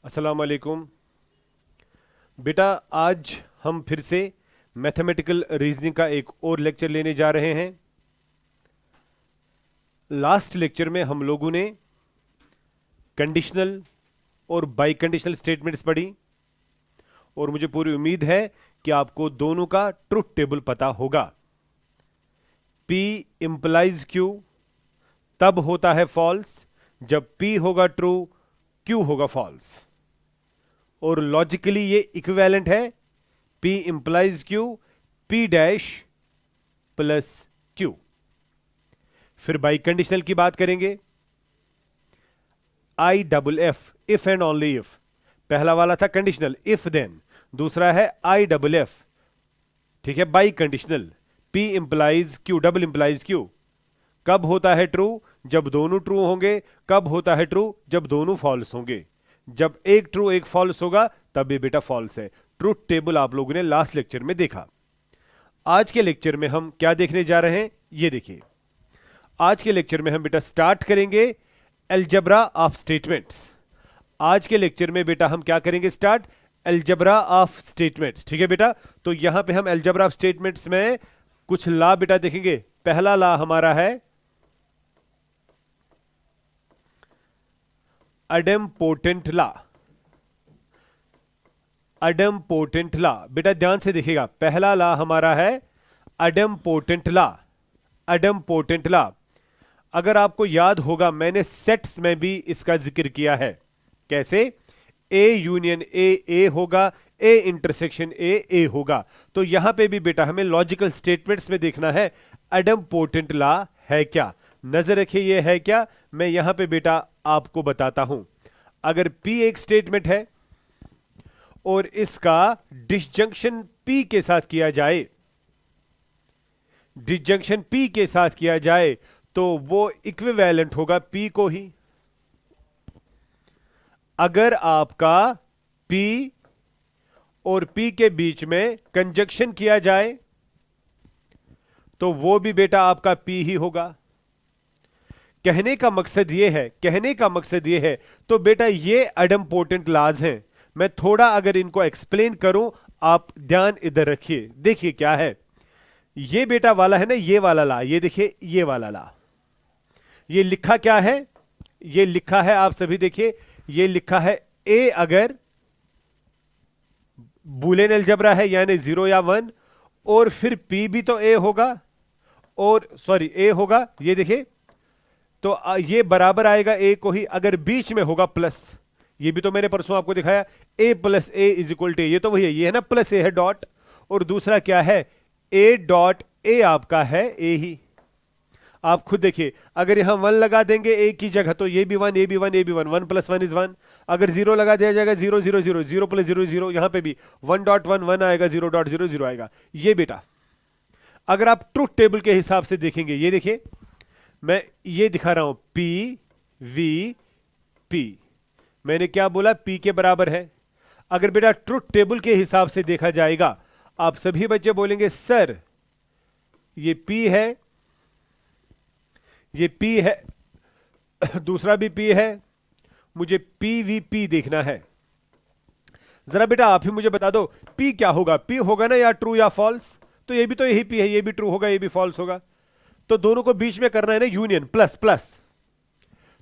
अस्सलाम वालेकुम बेटा। आज हम फिर से मैथमेटिकल रीजनिंग का एक और लेक्चर लेने जा रहे हैं। लास्ट लेक्चर में हम लोगों ने कंडीशनल और बाई कंडीशनल स्टेटमेंट्स पढ़ी और मुझे पूरी उम्मीद है कि आपको दोनों का ट्रुथ टेबल पता होगा। P इंप्लाइज Q तब होता है फॉल्स जब P होगा ट्रू, Q होगा फॉल्स। और लॉजिकली ये इक्विवेलेंट है, P implies Q, P dash plus Q। फिर बाई कंडीशनल की बात करेंगे। I double F, if and only if. पहला वाला था कंडीशनल इफ देन, दूसरा है I डबल एफ, ठीक है, by conditional. P implies Q, double implies Q। कब होता है ट्रू? जब दोनों ट्रू होंगे। कब होता है ट्रू? जब दोनों फॉल्स होंगे। जब एक ट्रू एक फॉल्स होगा तब ये बेटा फॉल्स है। ट्रूथ टेबल आप लोगों ने लास्ट लेक्चर में देखा। आज के लेक्चर में हम क्या देखने जा रहे हैं ये देखिए। आज के लेक्चर में हम बेटा स्टार्ट करेंगे अलजेब्रा ऑफ स्टेटमेंट्स। आज के लेक्चर में बेटा हम क्या करेंगे? Start algebra of statements. ठीक है बेटा, तो यहां पे हम अलजेब्रा ऑफ स्टेटमेंट्स में कुछ लॉ बेटा देखेंगे। पहला लॉ हमारा है अडेम्पोटेंट लॉ। अडेम्पोटेंट लॉ बेटा ध्यान से देखिएगा। पहला लॉ हमारा है अडेम्पोटेंट लॉ। अडेम्पोटेंट लॉ, अगर आपको याद होगा मैंने सेट्स में भी इसका जिक्र किया है। कैसे? ए यूनियन ए होगा, ए इंटरसेक्शन ए होगा। तो यहां पे भी बेटा हमें लॉजिकल स्टेटमेंट्स में देखना है अडेम्पोटेंट लॉ है क्या। नजर रखिए ये है क्या, मैं यहां पे बेटा आपको बताता हूं। अगर P एक स्टेटमेंट है और इसका डिसजंक्शन P के साथ किया जाए, डिसजंक्शन P के साथ किया जाए तो वो इक्विवेलेंट होगा P को ही। अगर आपका P और P के बीच में कंजक्शन किया जाए तो वो भी बेटा आपका P ही होगा। कहने का मकसद ये है, कहने का मकसद ये है, तो बेटा ये अडेम्पोटेंट लॉज हैं। मैं थोड़ा अगर इनको एक्सप्लेन करूं, आप ध्यान इधर रखिए। देखिए क्या है ये बेटा वाला है ना, ये वाला ला, ये देखिए ये वाला ला। ये लिखा क्या है? ये लिखा है, आप सभी देखिए, ये लिखा है ए अगर बूलियन अलजेब्रा है यानी 0 या 1, और फिर P भी तो ए होगा, और सॉरी ए होगा, ये देखिए। तो ये बराबर आएगा ए को ही। अगर बीच में होगा प्लस, ये भी तो मैंने परसों आपको दिखाया, A plus A is equal to, ये तो वही है, ये है ना, प्लस ए है डॉट, और दूसरा क्या है? ए डॉट ए आपका है ए ही। आप खुद देखिए, अगर यहां 1 लगा देंगे ए की जगह तो ये भी 1, ए भी 1, ए भी 1, 1 प्लस 1 इज 1। अगर 0 लगा दिया जाएगा 0 0 0, 0 प्लस 0 0, यहां पे भी 1 डॉट 1 1 आएगा, 0 डॉट 0 0 आएगा। ये बेटा अगर आप ट्रूथ टेबल के हिसाब से देखेंगे, ये देखिए मैं ये दिखा रहा हूं, P V P। मैंने क्या बोला? P के बराबर है। अगर बेटा ट्रूथ टेबल के हिसाब से देखा जाएगा, आप सभी बच्चे बोलेंगे सर ये P है, ये P है, दूसरा भी P है, मुझे PVP देखना है। जरा बेटा आप ही मुझे बता दो P क्या होगा? P होगा ना या ट्रू या फॉल्स? तो ये भी तो यही P है, ये भी ट्रू होगा, ये भी फॉल्स होगा। तो दोनों को बीच में करना है ना यूनियन, प्लस प्लस।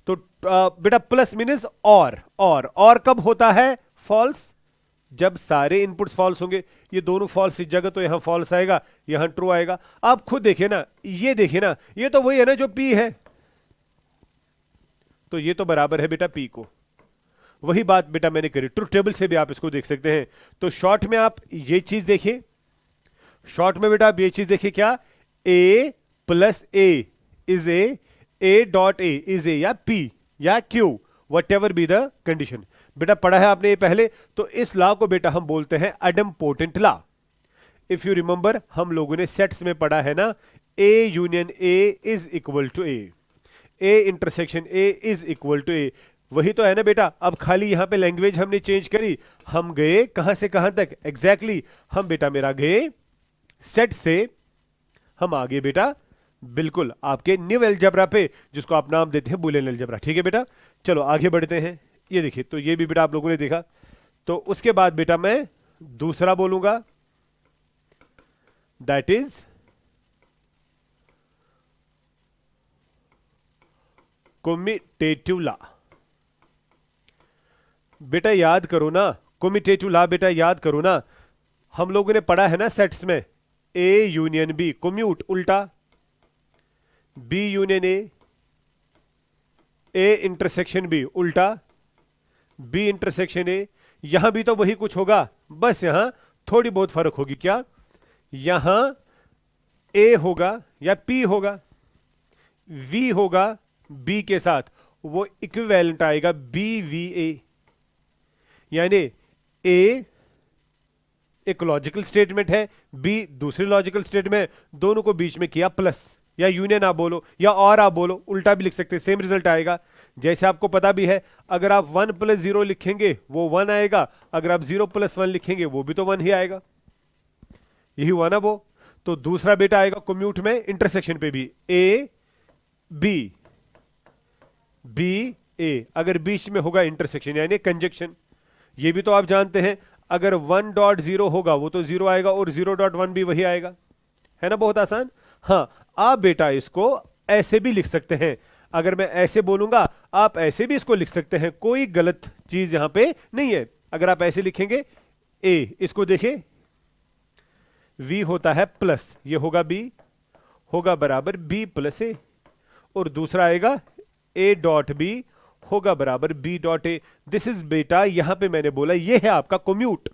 तो बेटा प्लस मीन्स और कब होता है? फॉल्स, जब सारे इनपुट्स फॉल्स होंगे। ये दोनों फॉल्स इस जगह, तो यहां फॉल्स आएगा, यहां ट्रू आएगा। आप खुद देखिए ना, ये देखिए ना, ये तो वही है ना जो P है, तो ये तो बराबर है बेटा P को। वही बात बेटा मैंने करी, ट्रूथ टेबल से भी आप इसको देख सकते हैं। तो शॉर्ट में आप ये चीज देखिए, शॉर्ट में बेटा आप ये चीज देखिए, क्या A plus A is a dot A is a या P या Q, what ever be the condition. बेटा पढ़ा है आपने ये पहले। तो इस लॉ को बेटा हम बोलते हैं idempotent law. If you remember हम लोगों ने सेट्स में पढ़ा है ना, A union A is equal to A intersection A is equal to A. वही तो है ना बेटा। अब खाली यहां पे लैंग्वेज हमने चेंज करी, हम गए कहां से कहां तक एग्जैक्टली हम बेटा मेरा गए सेट से हम आगे बेटा बिल्कुल आपके न्यू अलजेब्रा पे, जिसको आप नाम देते हैं बूलियन अलजेब्रा। ठीक है बेटा, चलो आगे बढ़ते हैं। ये देखिए, तो ये भी बेटा आप लोगों ने देखा। तो उसके बाद बेटा मैं दूसरा बोलूंगा, दैट इज कम्यूटेटिव लॉ। बेटा याद करो ना, कम्यूटेटिव लॉ बेटा याद करो ना, हम लोगों ने पढ़ा है ना सेट्स में, ए यूनियन बी, कम्यूट उल्टा, B union A intersection B उल्टा, बी इंटरसेक्शन ए। यहां भी तो वही कुछ होगा, बस यहां थोड़ी बहुत फर्क होगी। क्या, यहां ए होगा या पी होगा, वी होगा बी के साथ, वो इक्विवेलेंट आएगा बी वी ए। यानी ए एक लॉजिकल स्टेटमेंट है, बी दूसरी लॉजिकल स्टेटमेंट, दोनों को बीच में किया प्लस, या यूनियन आप बोलो या और आप बोलो, उल्टा भी लिख सकते हैं, सेम रिजल्ट आएगा। जैसे आपको पता भी है, अगर आप 1 + 0 लिखेंगे वो 1 आएगा, अगर आप 0 + 1 लिखेंगे वो भी तो 1 ही आएगा। यही हुआ ना वो। तो दूसरा बेटा आएगा कम्यूट में इंटरसेक्शन पे भी, ए बी, बी ए, अगर बीच में होगा इंटरसेक्शन यानी कंजक्शन। ये भी तो आप जानते हैं, अगर 1.0 होगा वो तो 0 आएगा, और 0.1 भी वही आएगा, है ना, बहुत आसान। हाँ, आप बेटा इसको ऐसे भी लिख सकते हैं, अगर मैं ऐसे बोलूंगा आप ऐसे भी इसको लिख सकते हैं, कोई गलत चीज यहां पे नहीं है। अगर आप ऐसे लिखेंगे ए, इसको देखें, वी होता है प्लस, ये होगा बी, होगा बराबर बी प्लस ए, और दूसरा आएगा ए डॉट बी होगा बराबर B dot A. This is बेटा, यहां पे मैंने बोला ये है आपका कम्यूट।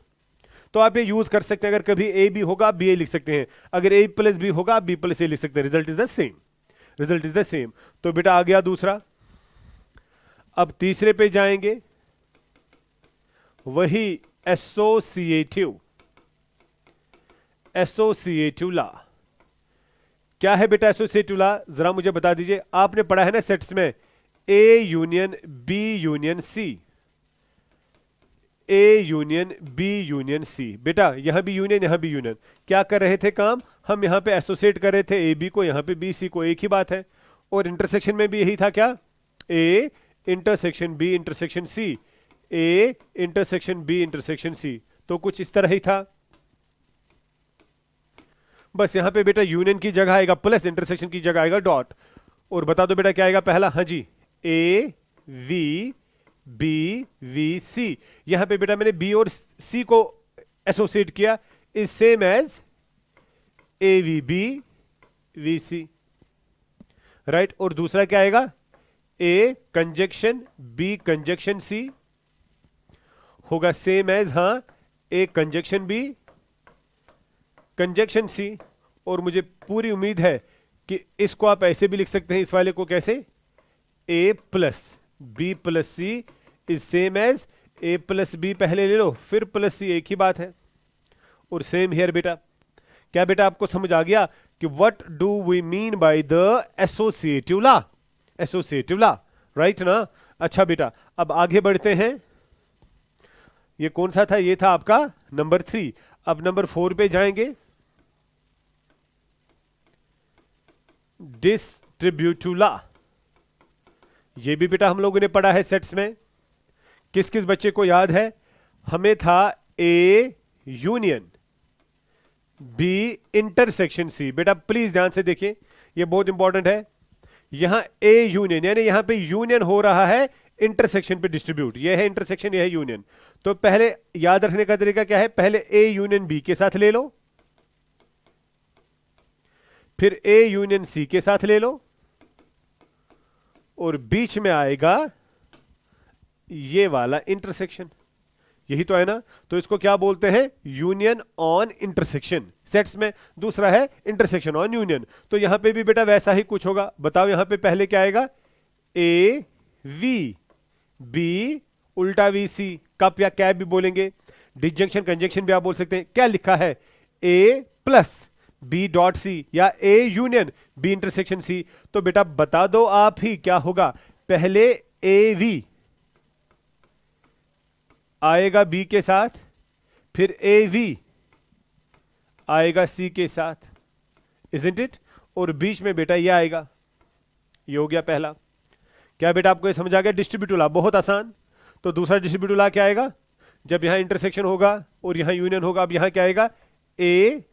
तो आप ये यूज कर सकते हैं, अगर कभी ए बी होगा बी ए लिख सकते हैं, अगर ए प्लस बी होगा बी प्लस ए लिख सकते हैं, result is the same, result is the same. तो बेटा आ गया दूसरा। अब तीसरे पे जाएंगे, वही एसोसिएटिव, एसोसिएटिव लॉ। क्या है बेटा एसोसिएटिव लॉ, जरा मुझे बता दीजिए। आपने पढ़ा है ना सेट्स में, A union B union C, A union B union C. बेटा यहां भी यूनियन यहां भी यूनियन, क्या कर रहे थे काम, हम यहां पे एसोसिएट कर रहे थे ए बी को, यहां पे बी सी को, एक ही बात है। और इंटरसेक्शन में भी यही था, क्या, A intersection B intersection C, A intersection B intersection C, तो कुछ इस तरह ही था। बस यहां पे बेटा यूनियन की जगह आएगा प्लस, इंटरसेक्शन की जगह आएगा डॉट। और बता दो बेटा क्या आएगा पहला, हाँ जी, ए वी बी वी सी। यहां पे बेटा मैंने बी और सी को एसोसिएट किया, is same as A V B V C, right. और दूसरा क्या आएगा, A conjunction B conjunction C होगा सेम एज, हां, A conjunction B conjunction C. और मुझे पूरी उम्मीद है कि इसको आप ऐसे भी लिख सकते हैं, इस वाले को कैसे, A plus B plus C is same as A plus B, पहले ले लो फिर प्लस सी, एक ही बात है। और सेम हियर बेटा। क्या बेटा आपको समझ आ गया कि what do we mean by the associative law, associative law, right ना। अच्छा बेटा अब आगे बढ़ते हैं, ये कौन सा था, ये था आपका नंबर 3। अब नंबर 4 पे जाएंगे, डिस्ट्रीब्यूटिव लॉ। ये भी बेटा हम लोगों ने पढ़ा है सेट्स में। किस किस बच्चे को याद है, हमें था A union B intersection C. बेटा प्लीज ध्यान से देखिए, ये बहुत इंपॉर्टेंट है। यहां ए यूनियन यानी यहां पे यूनियन हो रहा है इंटरसेक्शन पे डिस्ट्रीब्यूट, ये है इंटरसेक्शन, ये है यूनियन। तो पहले याद रखने का तरीका क्या है, पहले ए यूनियन बी के साथ ले लो, फिर ए यूनियन सी के साथ ले लो, और बीच में आएगा ये वाला इंटरसेक्शन, यही तो है ना। तो इसको क्या बोलते हैं, यूनियन ऑन इंटरसेक्शन सेट्स में। दूसरा है इंटरसेक्शन ऑन यूनियन। तो यहां पे भी बेटा वैसा ही कुछ होगा। बताओ यहां पे पहले क्या आएगा, ए वी बी उल्टा वी सी, कप या कैप भी बोलेंगे, डिसजंक्शन कंजंक्शन भी आप बोल सकते हैं। क्या लिखा है, A plus B dot C या A union B intersection C. तो बेटा बता दो आप ही क्या होगा, पहले ए वी आएगा बी के साथ, फिर ए वी आएगा सी के साथ, इजंट इट। और बीच में बेटा ये आएगा, ये हो गया पहला। क्या बेटा आपको ये समझ आ गया, डिस्ट्रीब्यूटिव लॉ बहुत आसान। तो दूसरा डिस्ट्रीब्यूटिव लॉ क्या आएगा, जब यहां इंटरसेक्शन होगा और यहां यूनियन होगा, अब यहां क्या आएगा, A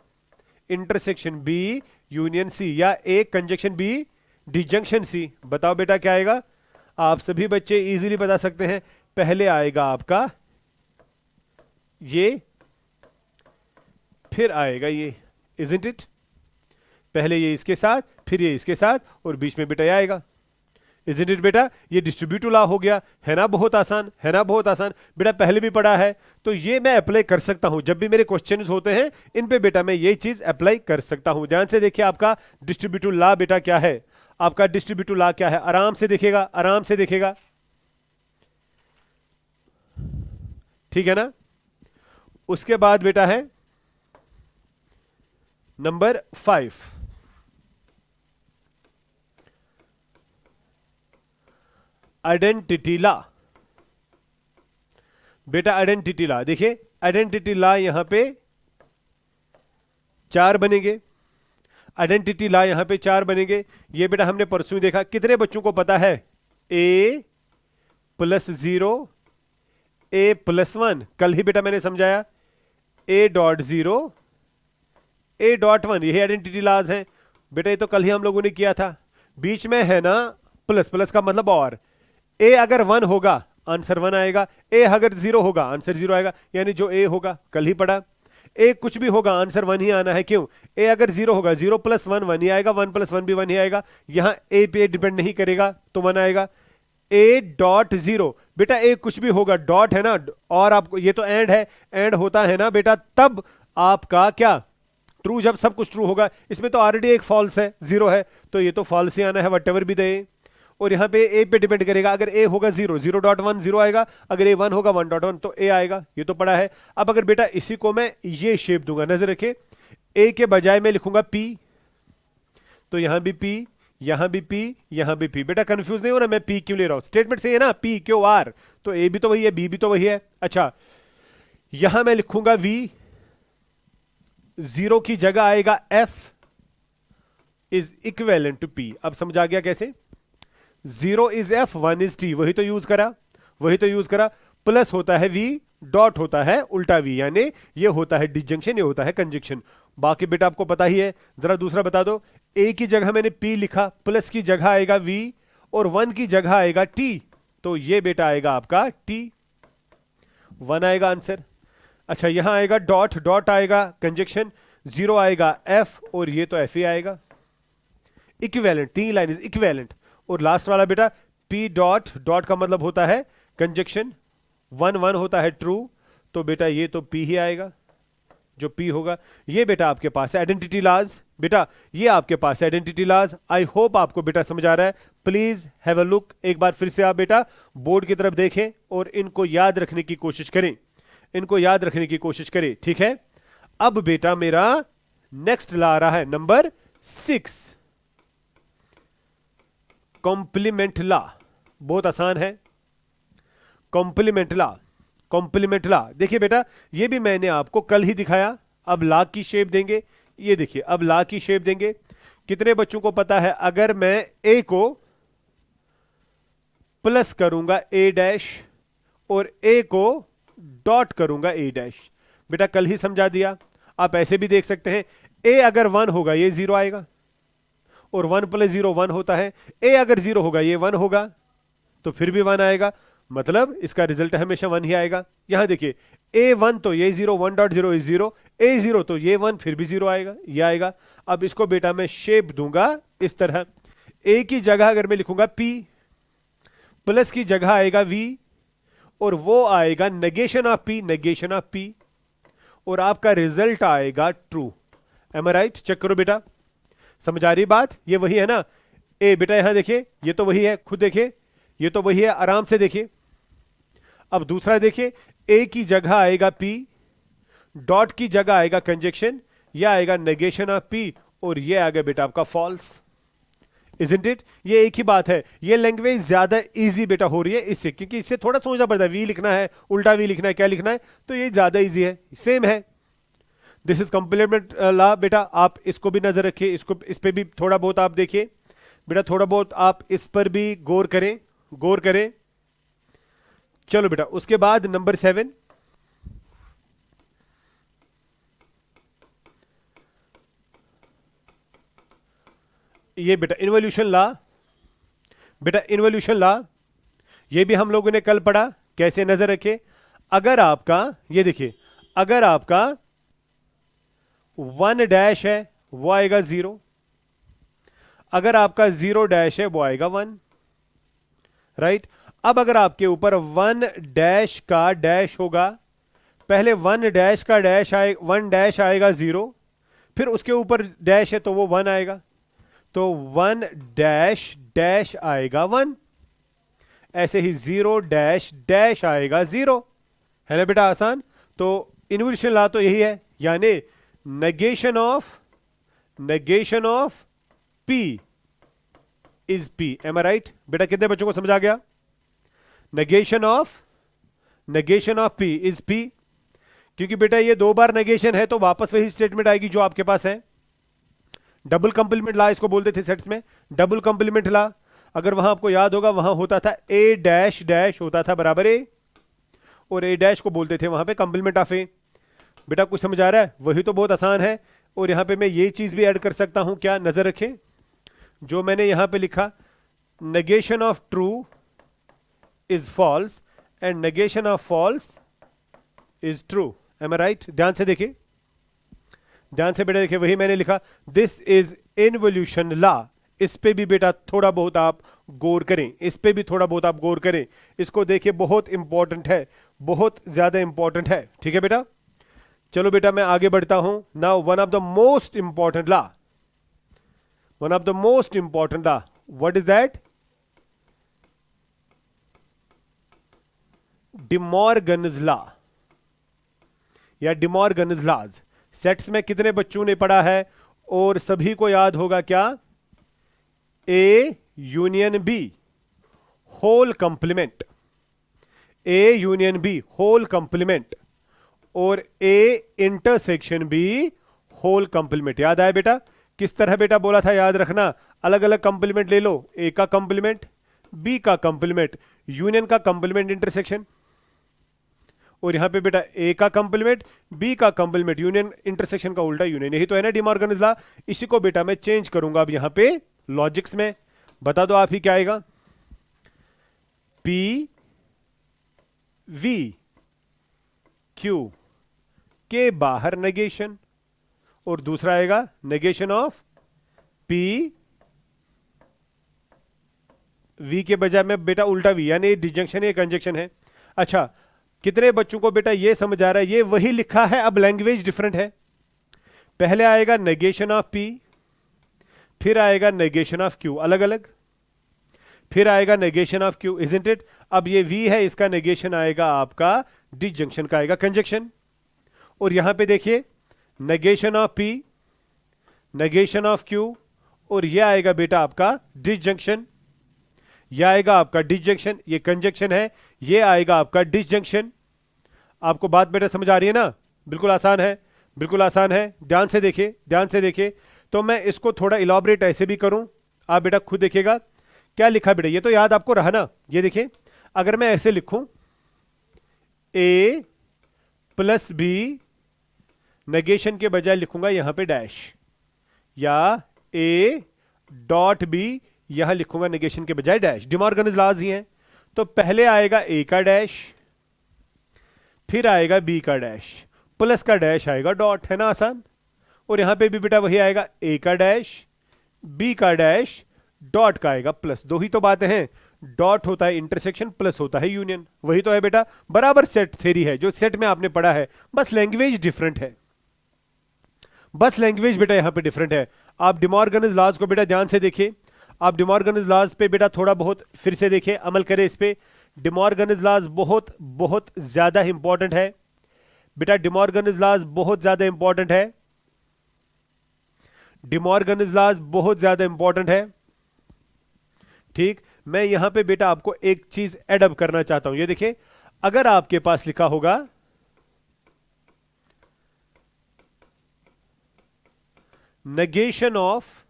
intersection B union C, या A conjunction B disjunction C. बताओ बेटा क्या आएगा, आप सभी बच्चे इजीली बता सकते हैं। पहले आएगा आपका ये, फिर आएगा ये, इजंट इट? पहले ये इसके साथ, फिर ये इसके साथ, और बीच में बेटा ये आएगा, इजंट इट बेटा? ये डिस्ट्रीब्यूटिव लॉ हो गया, है ना बहुत आसान, है ना बहुत आसान बेटा, पहले भी पढ़ा है। तो ये मैं अप्लाई कर सकता हूं, जब भी मेरे क्वेश्चंस होते हैं इन पे बेटा मैं ये चीज अप्लाई कर सकता हूं। ध्यान से देखिए आपका डिस्ट्रीब्यूटिव लॉ बेटा क्या है, आपका डिस्ट्रीब्यूटिव लॉ क्या है, आराम से देखिएगा, आराम से देखिएगा, ठीक है ना। उसके बाद बेटा है नंबर 5, आइडेंटिटी लॉ। बेटा आइडेंटिटी लॉ देखिए, आइडेंटिटी लॉ यहां पे 4 बनेंगे, आइडेंटिटी लॉ यहां पे 4 बनेंगे। ये बेटा हमने परसों ही देखा, कितने बच्चों को पता है, a + 0 a + 1, कल ही बेटा मैंने समझाया, a.0 a.1, यही आइडेंटिटी लॉज हैं बेटा, ये तो कल ही हम लोगों ने किया था। बीच में है ना प्लस, प्लस का मतलब और, a अगर 1 होगा आंसर 1 आएगा, a अगर 0 होगा आंसर 0 आएगा, यानी जो a होगा कल ही पढ़ा, a कुछ भी होगा आंसर 1 ही आना है। क्यों, a अगर 0 होगा 0 + 1 1 ही आएगा, 1 + 1 भी 1 ही आएगा, यहां a पे डिपेंड नहीं करेगा तो 1 आएगा। a.0 बेटा a कुछ भी होगा, डॉट है ना, और आपको ये तो एंड है, एंड होता है ना बेटा तब आपका क्या ट्रू, जब सब कुछ ट्रू होगा। इसमें तो ऑलरेडी एक फॉल्स है, 0 है, तो ये तो फॉल्स ही आना है, वट भी दे। और यहां पे a पे डिपेंड करेगा, अगर a होगा 0 0.1 0 आएगा, अगर a 1 होगा 1.1 तो a आएगा, ये तो पड़ा है। अब अगर बेटा इसी को मैं ये शेप दूंगा, नजर रखे, a के बजाय मैं लिखूंगा p, तो यहां भी p, यहां भी p, यहां भी p। बेटा कंफ्यूज नहीं हो रहा मैं p क्यों ले रहा हूं, स्टेटमेंट से है ना, p क्यों r, तो a भी तो वही है, b भी तो वही है। अच्छा यहां मैं लिखूंगा v, 0 की जगह आएगा f is equivalent to p। अब समझ आ गया कैसे, 0 इज f 1 इज t, वही तो यूज करा, वही तो यूज करा। प्लस होता है v, डॉट होता है उल्टा v, यानी ये होता है डिजंक्शन, ये होता है कंजक्शन। बाकी बेटा आपको पता ही है। जरा दूसरा बता दो, a की जगह मैंने p लिखा, प्लस की जगह आएगा v, और 1 की जगह आएगा t, तो ये बेटा आएगा आपका t, 1 आएगा आंसर। अच्छा यहां आएगा डॉट, डॉट आएगा कंजक्शन, 0 आएगा f, और ये तो f ही आएगा। Equivalent, 3 line is equivalent. और लास्ट वाला बेटा p डॉट, डॉट का मतलब होता है कंजक्शन, 1 1 होता है ट्रू, तो बेटा ये तो p ही आएगा, जो p होगा। ये बेटा आपके पास है आइडेंटिटी लॉज, बेटा ये आपके पास है आइडेंटिटी लॉज। आई होप आपको बेटा समझ आ रहा है। प्लीज हैव अ लुक, एक बार फिर से आप बेटा बोर्ड की तरफ देखें और इनको याद रखने की कोशिश करें, इनको याद रखने की कोशिश करें, ठीक है। अब बेटा मेरा नेक्स्ट ला आ रहा है नंबर 6, कॉम्प्लीमेंट लॉ। बहुत आसान है, कॉम्प्लीमेंट लॉ, कॉम्प्लीमेंट लॉ। देखिए बेटा ये भी मैंने आपको कल ही दिखाया। अब लॉ की शेप देंगे, ये देखिए अब लॉ की शेप देंगे। कितने बच्चों को पता है, अगर मैं a को प्लस करूंगा a डैश और a को डॉट करूंगा a डैश, बेटा कल ही समझा दिया। आप ऐसे भी देख सकते हैं, a अगर 1 होगा ये 0 आएगा, और 1 + 0 1 होता है। a अगर 0 होगा ये 1 होगा, तो फिर भी 1 आएगा, मतलब इसका रिजल्ट हमेशा 1 ही आएगा। यहां देखिए a 1 तो ये 0, 1.0 इज 0, a 0 तो ये 1, फिर भी 0 आएगा, ये आएगा। अब इसको बेटा मैं शेप दूंगा इस तरह, a की जगह अगर मैं लिखूंगा p, प्लस की जगह आएगा v, और वो आएगा negation of p, negation of p, और आपका रिजल्ट आएगा true. Am I right? Check करो बेटा, समझ आ रही बात? ये वही है ना a, बेटा यहां देखिए ये तो वही है, खुद देखिए ये तो वही है, आराम से देखिए। अब दूसरा देखिए, a की जगह आएगा p, डॉट की जगह आएगा कंजक्शन, यह आएगा नेगेशन ऑफ p, और ये आ गया बेटा आपका फॉल्स। Isn't it? ये एक ही बात है। ये लैंग्वेज ज्यादा इजी बेटा हो रही है इससे, क्योंकि इससे थोड़ा सोचना पड़ता है, वी लिखना है, उल्टा वी लिखना है, क्या लिखना है, तो ये ज्यादा इजी है, सेम है। This is complement law. बेटा आप इसको भी नजर रखिए, इसको इस पे भी थोड़ा बहुत आप देखिए बेटा, थोड़ा बहुत आप इस पर भी गौर करें, गौर करें। चलो बेटा, उसके बाद नंबर 7, ये बेटा इन्वोल्यूशन लॉ। बेटा इन्वोल्यूशन लॉ ये भी हम लोगों ने कल पढ़ा, कैसे नजर रखे, अगर आपका, ये देखिए, अगर आपका 1 डैश है वो आएगा 0, अगर आपका 0 डैश है वो आएगा 1, राइट। अब अगर आपके ऊपर 1 डैश का डैश होगा, पहले 1 डैश का डैश आए, 1 डैश आएगा 0, फिर उसके ऊपर डैश है तो वो 1 आएगा, तो 1 डैश डैश आएगा 1, ऐसे ही 0 डैश डैश आएगा 0, है ना बेटा आसान। तो इन्वोल्यूशन लॉ तो यही है, यानी negation of P is P, am I right बेटा? कितने बच्चों को समझ आ गया? Negation of P is P, क्योंकि बेटा ये 2 बार नेगेशन है तो वापस वही स्टेटमेंट आएगी जो आपके पास है। डबल कंप्लीमेंट लॉ इसको बोलते थे सेट्स में, डबल कंप्लीमेंट लॉ। अगर वहां आपको याद होगा, वहां होता था A डैश डैश होता था बराबर A, और A डैश को बोलते थे वहां पे कंप्लीमेंट ऑफ A। बेटा कुछ समझ आ रहा है? वही तो बहुत आसान है। और यहां पे मैं ये चीज भी ऐड कर सकता हूं, क्या, नजर रखें, जो मैंने यहां पे लिखा, negation of true is false and negation of false is true, am I right? ध्यान से देखिए, ध्यान से बेटा देखिए, वही मैंने लिखा, दिस इज इन्वोल्यूशन लॉ। इस पे भी बेटा थोड़ा बहुत आप गौर करें, इस पे भी थोड़ा बहुत आप गौर करें, इसको देखिए, बहुत इंपॉर्टेंट है, बहुत ज्यादा इंपॉर्टेंट है, ठीक है बेटा? चलो बेटा मैं आगे बढ़ता हूं। Now one of the most important law, one of the most important law, what is that? De Morgan's law या डिमॉर्गन्स लॉज। सेट्स में कितने बच्चों ने पढ़ा है और सभी को याद होगा क्या? A union B whole complement, A union B whole complement, और A intersection B whole complement. याद आया बेटा? किस तरह बेटा बोला था, याद रखना, अलग अलग कंप्लीमेंट ले लो, ए का कंप्लीमेंट, बी का कंप्लीमेंट, यूनियन का कंप्लीमेंट इंटरसेक्शन, और यहां पे बेटा ए का कंप्लीमेंट, बी का कंप्लीमेंट, यूनियन इंटरसेक्शन का उल्टा यूनियन। यही तो है ना डिमॉर्गन्स लॉ। इसी को बेटा मैं चेंज करूंगा अब यहां पे लॉजिक्स में। बता दो आप ही क्या आएगा? पी वी क्यू के बाहर नेगेशन, और दूसरा आएगा नेगेशन ऑफ पी वी के बजाय में बेटा उल्टा वी, यानी डिजंक्शन या कंजक्शन है। अच्छा, कितने बच्चों को बेटा ये समझ आ रहा है? ये वही लिखा है, अब लैंग्वेज डिफरेंट है। पहले आएगा नेगेशन ऑफ पी, फिर आएगा नेगेशन ऑफ क्यू, अलग अलग, फिर आएगा negation of Q, isn't it? अब ये वी है, इसका नेगेशन आएगा आपका डिसजंक्शन का आएगा कंजक्शन। और यहां पे देखिए, negation of P, negation of Q, और ये आएगा बेटा आपका डिसजंक्शन, यह आएगा आपका डिसजंक्शन, ये कंजक्शन है, ये आएगा आपका डिसजंक्शन। आपको बात बेटा समझ आ रही है ना? बिल्कुल आसान है, बिल्कुल आसान है। ध्यान से देखिए, ध्यान से देखिए। तो मैं इसको थोड़ा इलाबरेट ऐसे भी करूं, आप बेटा खुद देखिएगा क्या लिखा बेटा, ये तो याद आपको रहा ना? ये देखिए, अगर मैं ऐसे लिखूं, ए प्लस बी, नेगेशन के बजाय लिखूंगा यहां पे डैश, या ए डॉट बी, यहां लिखूंगा नेगेशन के बजाय डैश। डिमॉर्गन्स लॉज ही हैं। तो पहले आएगा ए का डैश, फिर आएगा बी का डैश, प्लस का डैश आएगा डॉट, है ना आसान? और यहां पे भी बेटा वही आएगा, ए का डैश, बी का डैश, डॉट का आएगा प्लस। दो ही तो बातें हैं, डॉट होता है इंटरसेक्शन, प्लस होता है यूनियन। वही तो है बेटा, बराबर सेट थ्योरी है जो सेट में आपने पढ़ा है, बस लैंग्वेज डिफरेंट है, बस लैंग्वेज बेटा यहां पे डिफरेंट है। आप डिमॉर्गन्स लॉज को बेटा ध्यान से देखिए, आप डिमॉर्गन्स लॉज पे बेटा थोड़ा बहुत फिर से देखिए, अमल करें इस पे। डिमॉर्गन्स लॉज बहुत बहुत ज्यादा इंपॉर्टेंट है बेटा, डिमॉर्गन्स लॉज बहुत ज्यादा इंपॉर्टेंट है, डिमॉर्गन्स लॉज बहुत ज्यादा इंपॉर्टेंट है। ठीक, मैं यहां पे बेटा आपको एक चीज एडअप करना चाहता हूं। ये देखिए, अगर आपके पास लिखा होगा नेगेशन ऑफ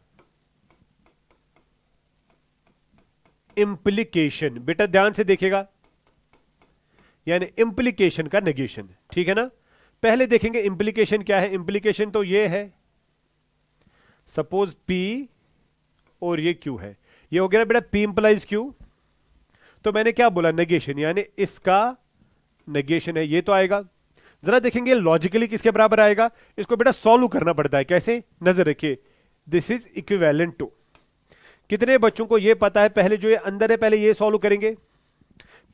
इंप्लीकेशन, बेटा ध्यान से देखिएगा, यानी इंप्लीकेशन का नेगेशन, ठीक है ना। पहले देखेंगे इंप्लीकेशन क्या है। इंप्लीकेशन तो ये है, सपोज P और ये Q है, ये हो गया ना बेटा P इंप्लाइज Q। तो मैंने क्या बोला, नेगेशन, यानी इसका नेगेशन है, ये तो आएगा। जरा देखेंगे लॉजिकली किसके बराबर आएगा, इसको बेटा सॉल्व करना पड़ता है। कैसे, नजर रखिए, दिस इज इक्विवेलेंट टू, कितने बच्चों को ये पता है, पहले जो ये अंदर है पहले ये सॉल्व करेंगे।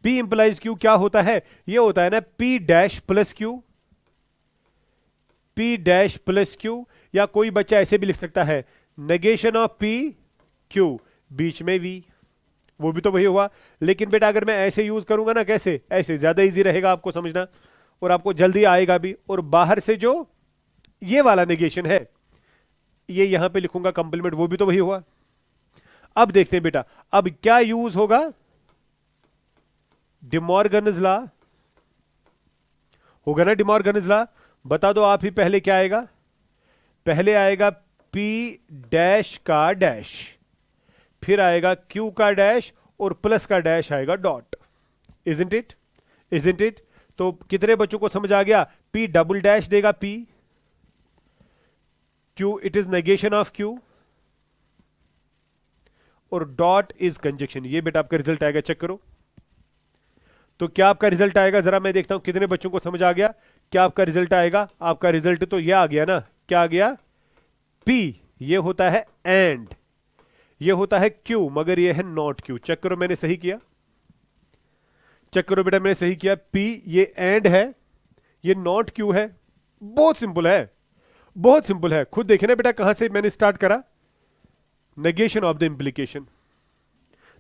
P इंप्लाइज Q क्या होता है, ये होता है ना P dash plus Q, P dash plus Q, या कोई बच्चा ऐसे भी लिख सकता है नेगेशन ऑफ P Q, बीच में V, वो भी तो वही हुआ। लेकिन बेटा अगर मैं ऐसे यूज करूंगा ना, कैसे, ऐसे ज्यादा इजी रहेगा आपको समझना और आपको जल्दी आएगा भी। और बाहर से जो ये वाला नेगेशन है, ये यहां पे लिखूंगा कंप्लीमेंट, वो भी तो वही हुआ। अब देखते हैं बेटा, अब क्या यूज होगा, डिमॉर्गन्स लॉ होगा ना, डिमॉर्गन्स लॉ। बता दो आप ही, पहले क्या आएगा, पहले आएगा P डैश का डैश, फिर आएगा Q का डैश और प्लस का डैश आएगा dot. Isn't it, isn't it. तो कितने बच्चों को समझ आ गया, P डबल डैश देगा P, Q it is negation of Q, और डॉट इज कंजक्शन। ये बेटा आपका रिजल्ट आएगा, चेक करो। तो क्या आपका रिजल्ट आएगा, जरा मैं देखता हूं कितने बच्चों को समझ आ गया। क्या आपका रिजल्ट आएगा, आपका रिजल्ट तो ये आ गया ना, क्या आ गया, P ये होता है एंड, ये होता है Q, मगर ये है नॉट Q। चेक करो मैंने सही किया, चेक करो बेटा मैंने सही किया। P ये एंड है, ये नॉट Q है। बहुत सिंपल है, बहुत सिंपल है। खुद देखे ना बेटा कहां से मैंने स्टार्ट करा, negation of the implication,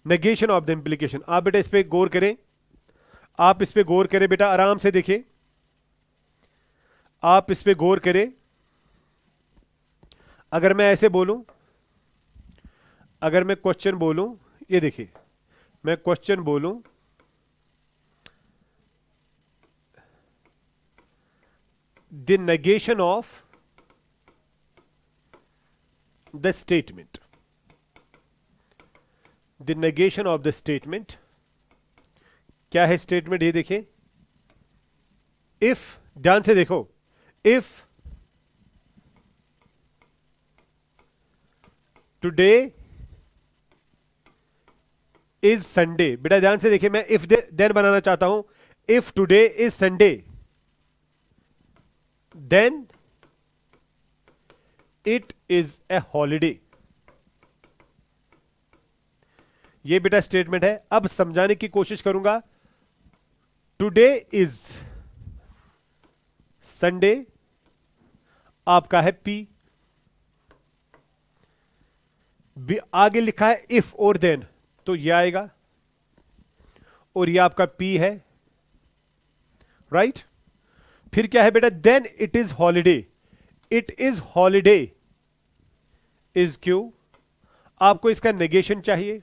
negation of the implication. आप बेटा इस पे गौर करें, आप इस पे गौर करें बेटा, आराम से देखें, आप इस पे गौर करें। अगर मैं ऐसे बोलूं, अगर मैं क्वेश्चन बोलूं, ये देखिए मैं क्वेश्चन बोलूं, the negation of the statement, the negation of the statement, क्या है स्टेटमेंट, ये देखिए, इफ, ध्यान से देखो, इफ टुडे इज संडे, बेटा ध्यान से देखिए, मैं इफ देन बनाना चाहता हूं। If today is Sunday then it is a holiday. ये बेटा स्टेटमेंट है। अब समझाने की कोशिश करूंगा, टुडे इज संडे आपका है P, आगे लिखा है इफ और देन, तो ये आएगा, और ये आपका P है, राइट। फिर क्या है बेटा, then it is holiday, it is holiday is Q। आपको इसका नेगेशन चाहिए,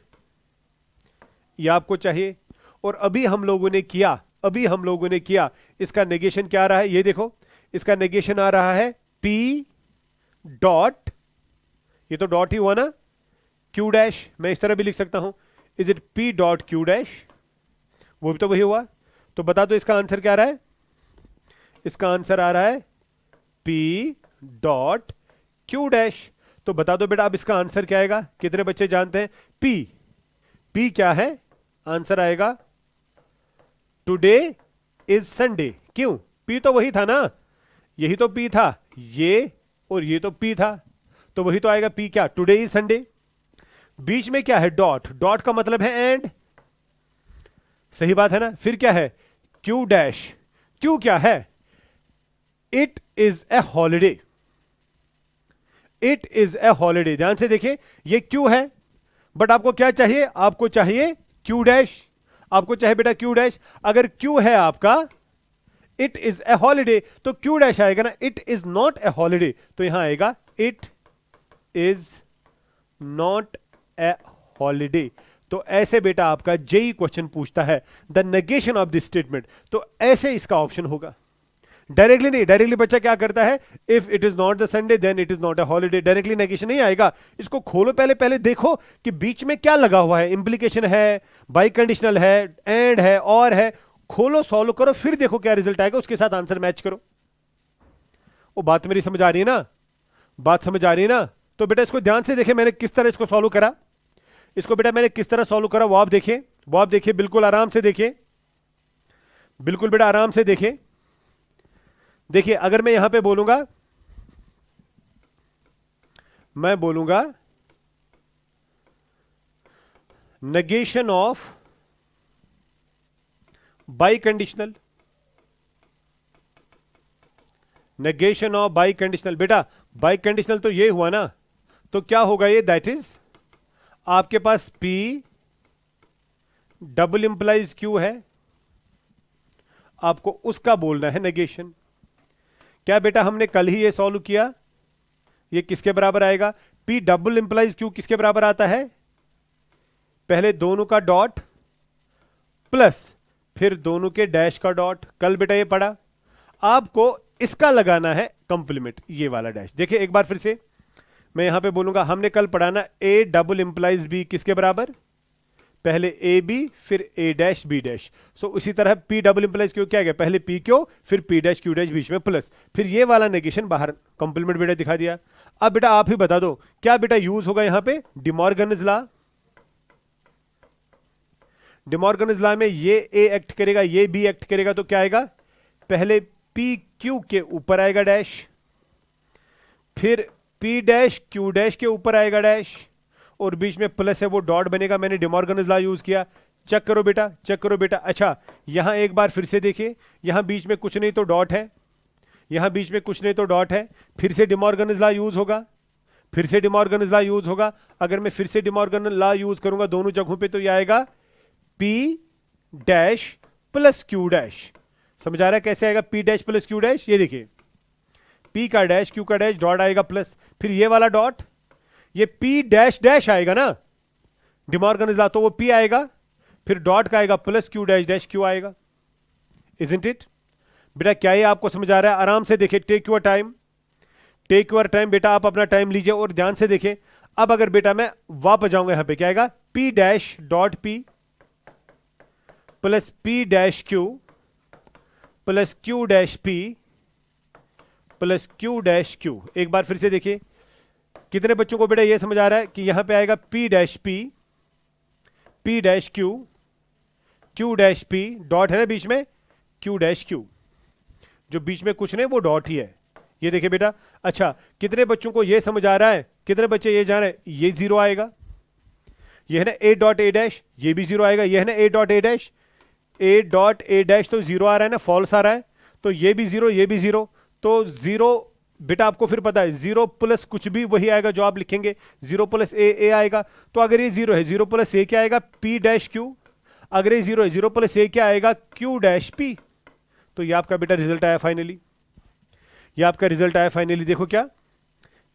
यह आपको चाहिए, और अभी हम लोगों ने किया, अभी हम लोगों ने किया, इसका नेगेशन क्या आ रहा है, ये देखो, इसका नेगेशन आ रहा है P डॉट, ये तो डॉट ही हुआ ना, Q डैश, मैं इस तरह भी लिख सकता हूं, is it P dot Q dash, वो भी तो वही हुआ। तो बता दो इसका आंसर क्या आ रहा है, इसका आंसर आ रहा है P डॉट Q डैश। तो बता दो बेटा अब इसका आंसर क्या आएगा, कितने बच्चे जानते हैं P, P क्या है, आंसर आएगा टुडे इज संडे। क्यों, P तो वही था ना, यही तो P था, ये और ये तो P था, तो वही तो आएगा P क्या, टुडे इज संडे। बीच में क्या है, डॉट, डॉट का मतलब है एंड, सही बात है ना। फिर क्या है, Q डैश, Q क्या है, it is a holiday, it is a holiday. ध्यान से देखिए, ये Q है, बट आपको क्या चाहिए, आपको चाहिए Q डैश, आपको चाहिए बेटा Q डैश। अगर Q है आपका इट इज ए हॉलीडे, तो Q डैश आएगा ना, it is not a holiday, तो यहां आएगा it is not a holiday. तो ऐसे बेटा आपका जेई क्वेश्चन पूछता है the negation of this statement, तो ऐसे इसका ऑप्शन होगा, डायरेक्टली नहीं। डायरेक्टली बच्चा क्या करता है, if it is not the Sunday then it is not a holiday, directly negation नहीं आएगा। इसको खोलो पहले, पहले देखो कि बीच में क्या लगा हुआ है, इंप्लीकेशन है, बाई कंडीशनल है, एंड है, और है, खोलो, सॉल्व करो, फिर देखो क्या रिजल्ट आएगा, उसके साथ आंसर मैच करो। वो बात मेरी समझ आ रही है ना? बात समझ आ रही है ना? तो बेटा इसको ध्यान से देखे, मैंने किस तरह इसको सॉल्व करा। इसको बेटा मैंने किस तरह सॉल्व करा वो आप देखिए, वो आप देखिए, बिल्कुल आराम से देखिए, बिल्कुल बेटा आराम से देखिए। देखिए अगर मैं यहां पे बोलूंगा, मैं बोलूंगा negation of by conditional, negation of by conditional. बेटा बाई कंडीशनल तो ये हुआ ना, तो क्या होगा ये, दैट इज आपके पास P डबल इंप्लाइज Q है, आपको उसका बोलना है नेगेशन। क्या बेटा हमने कल ही ये सॉल्व किया, ये किसके बराबर आएगा, P डबल इंप्लाइज Q किसके बराबर आता है, पहले दोनों का डॉट प्लस फिर दोनों के डैश का डॉट। कल बेटा ये पढ़ा, आपको इसका लगाना है कंप्लीमेंट, ये वाला डैश। देखिए एक बार फिर से मैं यहां पे बोलूंगा, हमने कल पढ़ा ना A डबल इंप्लाइज B किसके बराबर, पहले ए बी फिर ए डैश बी डैश। सो उसी तरह P डबल इंप्लाइज Q क्या गया, पहले P Q फिर P डैश Q डैश बीच में प्लस, फिर ये वाला नेगेशन बाहर, कंप्लीमेंट बेटा दिखा दिया। अब बेटा आप ही बता दो क्या बेटा यूज होगा यहां पे, डिमॉर्गन्स लॉ। डिमॉर्गन्स लॉ में ये A एक्ट करेगा, ये B एक्ट करेगा, तो क्या आएगा, पहले P Q के ऊपर आएगा डैश, फिर P डैश Q डैश के ऊपर आएगा डैश, और बीच में प्लस है वो डॉट बनेगा। मैंने डिमॉर्गन्स लॉ यूज किया, चेक करो बेटा, चेक करो बेटा। अच्छा यहां एक बार फिर से देखिए, यहां बीच में कुछ नहीं तो डॉट है, यहां बीच में कुछ नहीं तो डॉट है, फिर से डिमॉर्गन्स लॉ यूज होगा, फिर से डिमॉर्गन्स लॉ यूज होगा। अगर मैं फिर से डिमॉर्गन्स लॉ यूज करूंगा दोनों जगहों पे, तो ये आएगा P dash plus Q dash. समझ आ रहा है कैसे आएगा P dash plus Q dash, ये देखिए P का डैश Q का डैश डॉट आएगा प्लस, फिर ये वाला डॉट, ये P डैश डैश आएगा ना डिमॉर्गन्स लॉ, तो वो P आएगा, फिर डॉट का आएगा plus Q dash dash Q आएगा। इजंट इट बेटा, क्या ये आपको समझ आ रहा है? आराम से देखिए, take your time, take your time बेटा, आप अपना टाइम लीजिए और ध्यान से देखिए। अब अगर बेटा मैं वापस जाऊंगा यहां पे, क्या आएगा, P dash dot P plus P dash Q plus Q dash P plus Q dash Q। एक बार फिर से देखिए, कितने बच्चों को बेटा ये समझ आ रहा है कि यहां पे आएगा P dash P, P dash Q, Q dash P, dot है ना बीच में, Q डैश Q, जो बीच में कुछ नहीं वो डॉट ही है, ये देखिए बेटा। अच्छा कितने बच्चों को ये समझ आ रहा है, कितने बच्चे ये जान रहे हैं, ये जीरो आएगा, ये है ना A डॉट A डैश, ये भी जीरो आएगा, ये है ना A dot A dash, A dot A dash तो जीरो आ रहा है ना, फॉल्स आ रहा है, तो ये भी जीरो, ये भी जीरो, तो जीरो बेटा आपको फिर पता है जीरो प्लस कुछ भी वही आएगा जो आप लिखेंगे, जीरो प्लस ए आएगा। तो अगर ये जीरो है, जीरो प्लस ए क्या आएगा, P डैश Q, अगर ये जीरो है, जीरो प्लस ए क्या आएगा, Q डैश P। तो ये आपका बेटा रिजल्ट आया फाइनली, ये आपका रिजल्ट आया फाइनली। देखो क्या,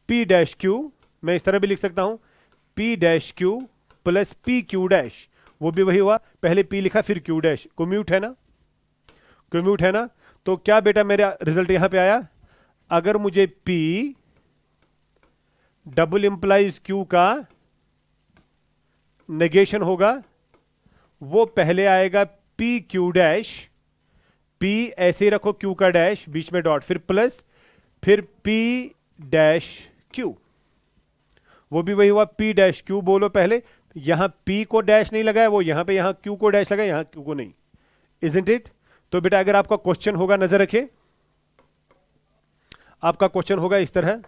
P डैश Q, मैं इस तरह भी लिख सकता हूं, P dash Q plus P Q dash, वो भी वही हुआ, पहले P लिखा फिर Q डैश, कोम्यूट है ना, कोम्यूट है ना। तो क्या बेटा मेरा रिजल्ट यहां पे आया, अगर मुझे P डबल इंप्लाइज Q का नेगेशन होगा, वो पहले आएगा P Q डैश, P ऐसे ही रखो Q का डैश बीच में डॉट, फिर प्लस, फिर P डैश Q, वो भी वही हुआ P डैश Q बोलो पहले, यहां P को डैश नहीं लगाया, वो यहां पे यहां Q को डैश लगाया, यहां Q को नहीं। Isn't it? तो बेटा अगर आपका क्वेश्चन होगा, नजर रखिए, आपका क्वेश्चन होगा इस तरह,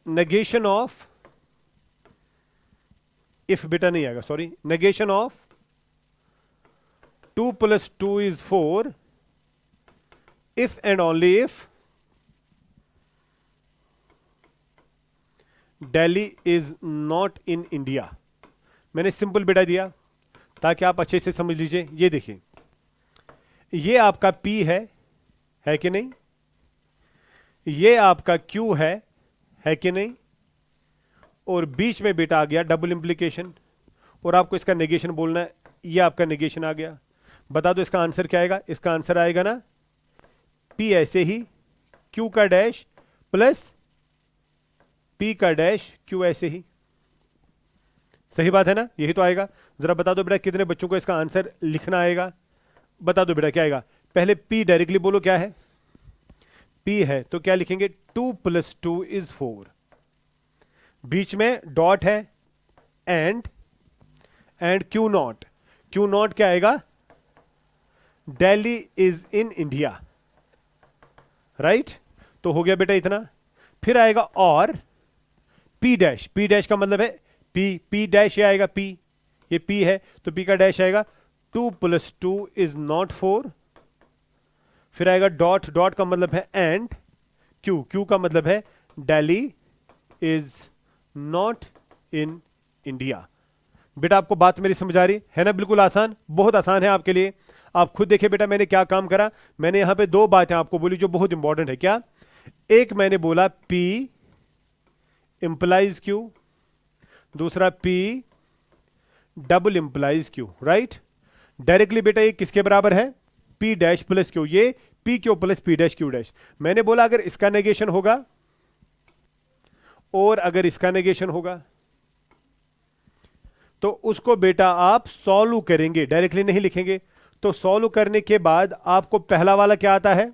नेगेशन ऑफ, इफ बेटा नहीं आएगा, sorry, negation of 2 plus 2 is 4 if and only if Delhi is not in India. मैंने सिंपल बेटा दिया ताकि आप अच्छे से समझ लीजिए। ये देखिए, ये आपका P है कि नहीं, ये आपका Q है कि नहीं, और बीच में बेटा आ गया डबल इंप्लीकेशन, और आपको इसका नेगेशन बोलना है, ये आपका नेगेशन आ गया। बता दो इसका आंसर क्या आएगा, इसका आंसर आएगा ना P ऐसे ही, Q का डैश प्लस P का डैश Q ऐसे ही। सही बात है ना, यही तो आएगा। जरा बता दो बेटा कितने बच्चों को इसका आंसर लिखना आएगा, बता दो बेटा क्या आएगा। पहले p डायरेक्टली बोलो क्या है, p है तो क्या लिखेंगे 2 + 2 = 4, बीच में डॉट है and Q not, Q not क्या आएगा, Delhi is in India, right. तो हो गया बेटा इतना। फिर आएगा और p डैश, p डैश का मतलब है p डैश, ये आएगा p, ये p है तो p का डैश आएगा 2 + 2 = 4। फिर आएगा डॉट, डॉट का मतलब है एंड, क्यू का मतलब है Delhi is not in India. बेटा आपको बात मेरी समझ आ रही है ना, बिल्कुल आसान, बहुत आसान है आपके लिए। आप खुद देखिए बेटा मैंने क्या काम करा, मैंने यहां पे दो बातें आपको बोली जो बहुत इंपॉर्टेंट है। क्या, एक मैंने बोला P इंप्लाइज Q, दूसरा P double implies Q, right. Directly बेटा ये किसके बराबर है, P डैश प्लस Q, ये PQ plus P dash Q dash. मैंने बोला अगर इसका नेगेशन होगा और अगर इसका नेगेशन होगा तो उसको बेटा आप सॉल्व करेंगे, डायरेक्टली नहीं लिखेंगे। तो सॉल्व करने के बाद आपको पहला वाला क्या आता है,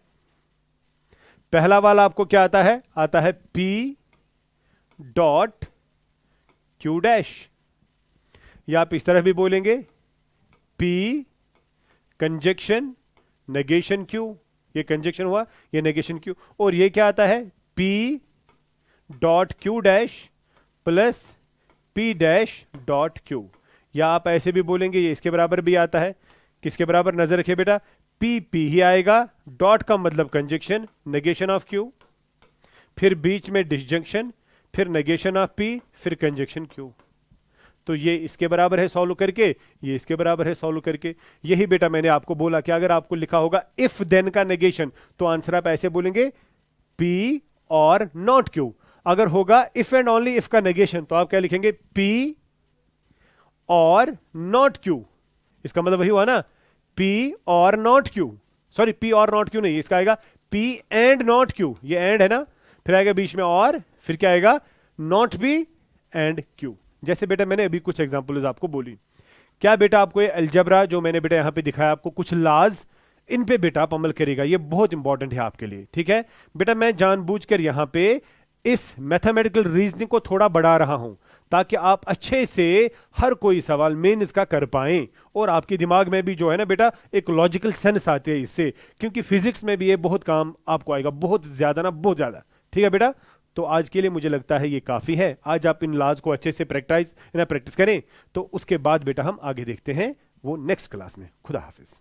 पहला वाला आपको क्या आता है, आता है P डॉट Q डैश, या आप इस तरह भी बोलेंगे P कंजक्शन नेगेशन Q, ये कंजक्शन हुआ, ये नेगेशन Q, और ये क्या आता है P dot Q dash plus P dash dot Q, या आप ऐसे भी बोलेंगे ये इसके बराबर भी आता है, किसके बराबर, नजर रखिए बेटा P ही आएगा, डॉट का मतलब कंजक्शन नेगेशन ऑफ Q, फिर बीच में डिसजंक्शन, फिर नेगेशन ऑफ P, फिर कंजक्शन Q। तो ये इसके बराबर है सॉल्व करके, ये इसके बराबर है सॉल्व करके। यही बेटा मैंने आपको बोला कि अगर आपको लिखा होगा इफ देन का नेगेशन तो आंसर आप ऐसे बोलेंगे P और नॉट Q। अगर होगा इफ एंड ओनली इफ का नेगेशन तो आप क्या लिखेंगे P और नॉट Q। इसका मतलब वही हुआ ना, P और नॉट Q, सॉरी P और नॉट Q नहीं, इसका आएगा P एंड नॉट Q, ये एंड है ना, फिर आएगा बीच में और, फिर क्या आएगा नॉट P एंड Q। जैसे बेटा मैंने अभी कुछ एग्जांपल्स आपको बोली। क्या बेटा आपको ये अलजेब्रा जो मैंने बेटा यहां पे दिखाया आपको कुछ लाज, इन पे बेटा आप अमल करेगा, ये बहुत इंपॉर्टेंट है आपके लिए, ठीक है बेटा। मैं जानबूझकर यहां पे इस मैथमेटिकल रीजनिंग को थोड़ा बढ़ा रहा हूं ताकि आप अच्छे से हर कोई सवाल मेन इसका कर पाएं और आपके दिमाग में भी जो है ना बेटा एक लॉजिकल सेंस आती है इससे, क्योंकि फिजिक्स में भी ये बहुत काम आपको आएगा, बहुत ज्यादा ना, बहुत ज्यादा, ठीक है बेटा। तो आज के लिए मुझे लगता है ये काफी है। आज आप इन लॉज को अच्छे से प्रैक्टिस करें तो उसके बाद बेटा हम आगे देखते हैं वो नेक्स्ट क्लास में। खुदा हाफिज।